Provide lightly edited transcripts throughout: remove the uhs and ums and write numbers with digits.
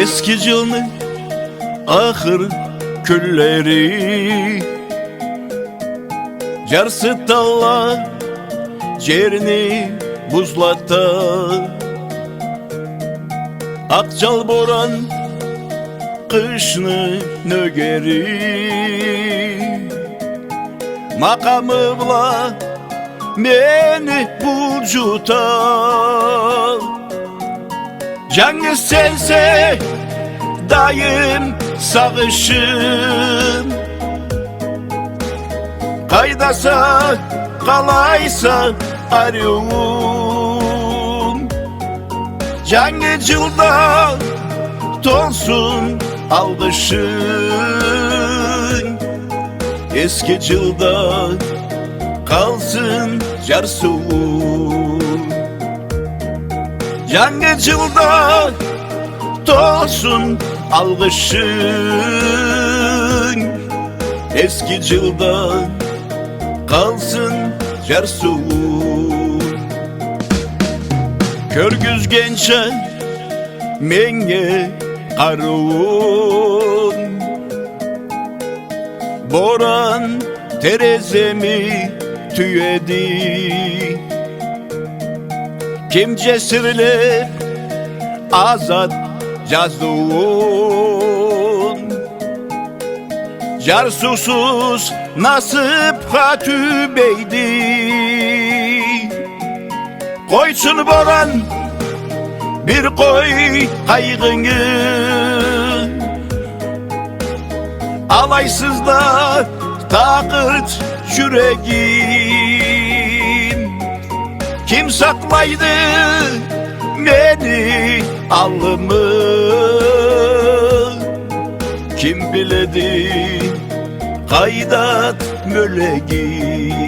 Eski yılın ahır külleri Carsı dağlar yerini buzlatta Akçal boran kışını nögeri Makamımla beni burcuta Canı sense daim sağışım Kaydasa kalaysa arıyorum Canı cilda dolsun algışın Eski cilda kalsın carsuğum Canı cilda dolsun algışın Eski cilda kalsın carsuğum Kör güz gençe menge karun Boran terezemi tüyedi Kim cesirle azat cazduğun Carsusuz nasip hatübeydi Koysun boran bir koy kaygını Alaysızlar takırt yüreğim Kim saklaydı beni alnımı Kim biledi kaydat möleği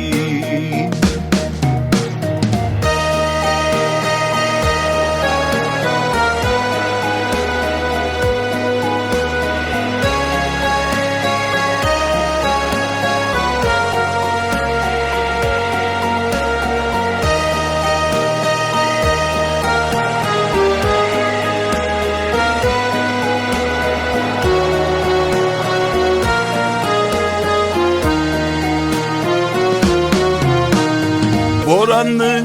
Boranlı,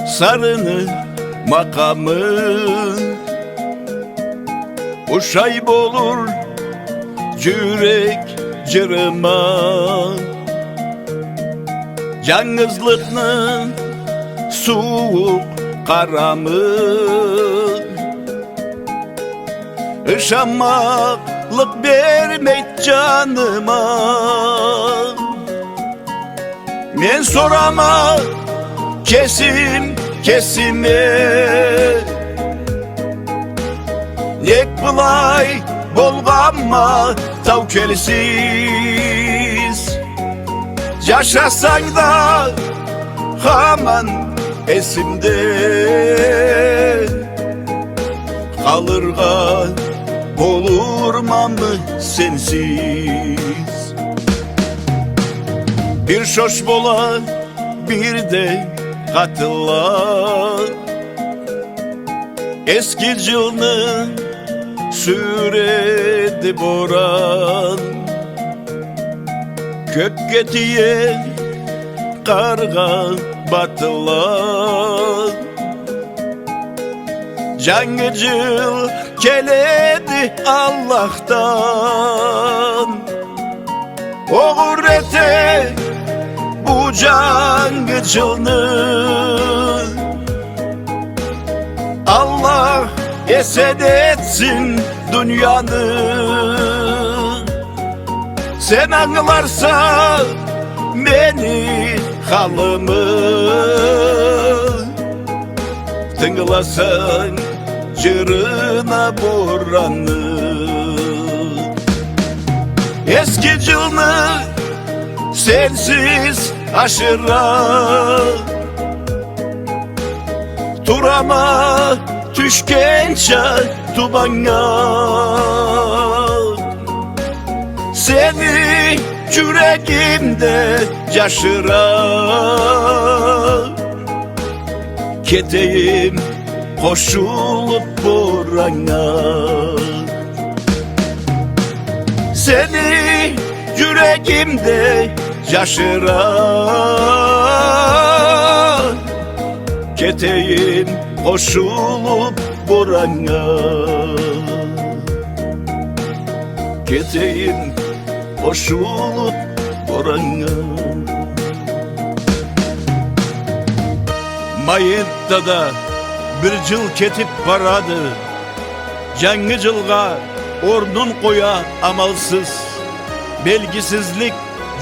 sarını, makamı Uşayb olur yürek cırıma Yalnızlıkның soğuk karamı Işanmaklık vermeyt canıma Men sorama kesime Nek bulay bolgamma tavkelsiz Yaşasan da haman esimde Kalırga olurmam mı sensiz Bir şoş bola bir de katıla Eski yılını süredi boran Kök getiye karga batıla Cangıcıl keledi Allah'tan O gurrete bu cangıcılını Allah esed etsin dünyanı Sen anlarsa beni halımı Tınglasan cırına boranı Eski yılını sensiz aşıra Turama tüşkençe tubanya Seni yüreğimde yaşıra Keteğim koşulup burana. Seni yüreğimde yaşıran, keteğin koşulup burana. Keteğin koşulup burana. Mayıtta da bir cıl ketip baradı, Ceng'i cılga ornun koya amalsız. Belgisizlik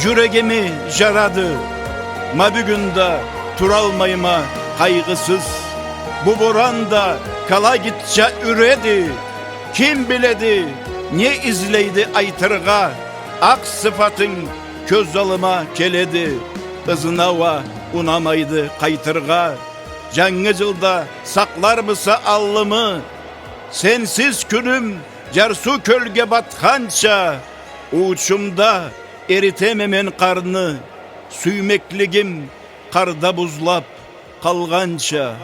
yüreğimi jaradı, Ma bugünde turalmayma kaygısız. Bu boranda kala gitçe üredi, Kim biledi ne izleydi aytırga, Ak sıfatın köz alıma keledi, Kızınava unamaydı kaytırga. Ceng'i cılda saklar mısa allımı, Sensiz günüm cersu kölge batkança, Uçumda eritememen karnı, Süymekligim karda buzlap kalgança.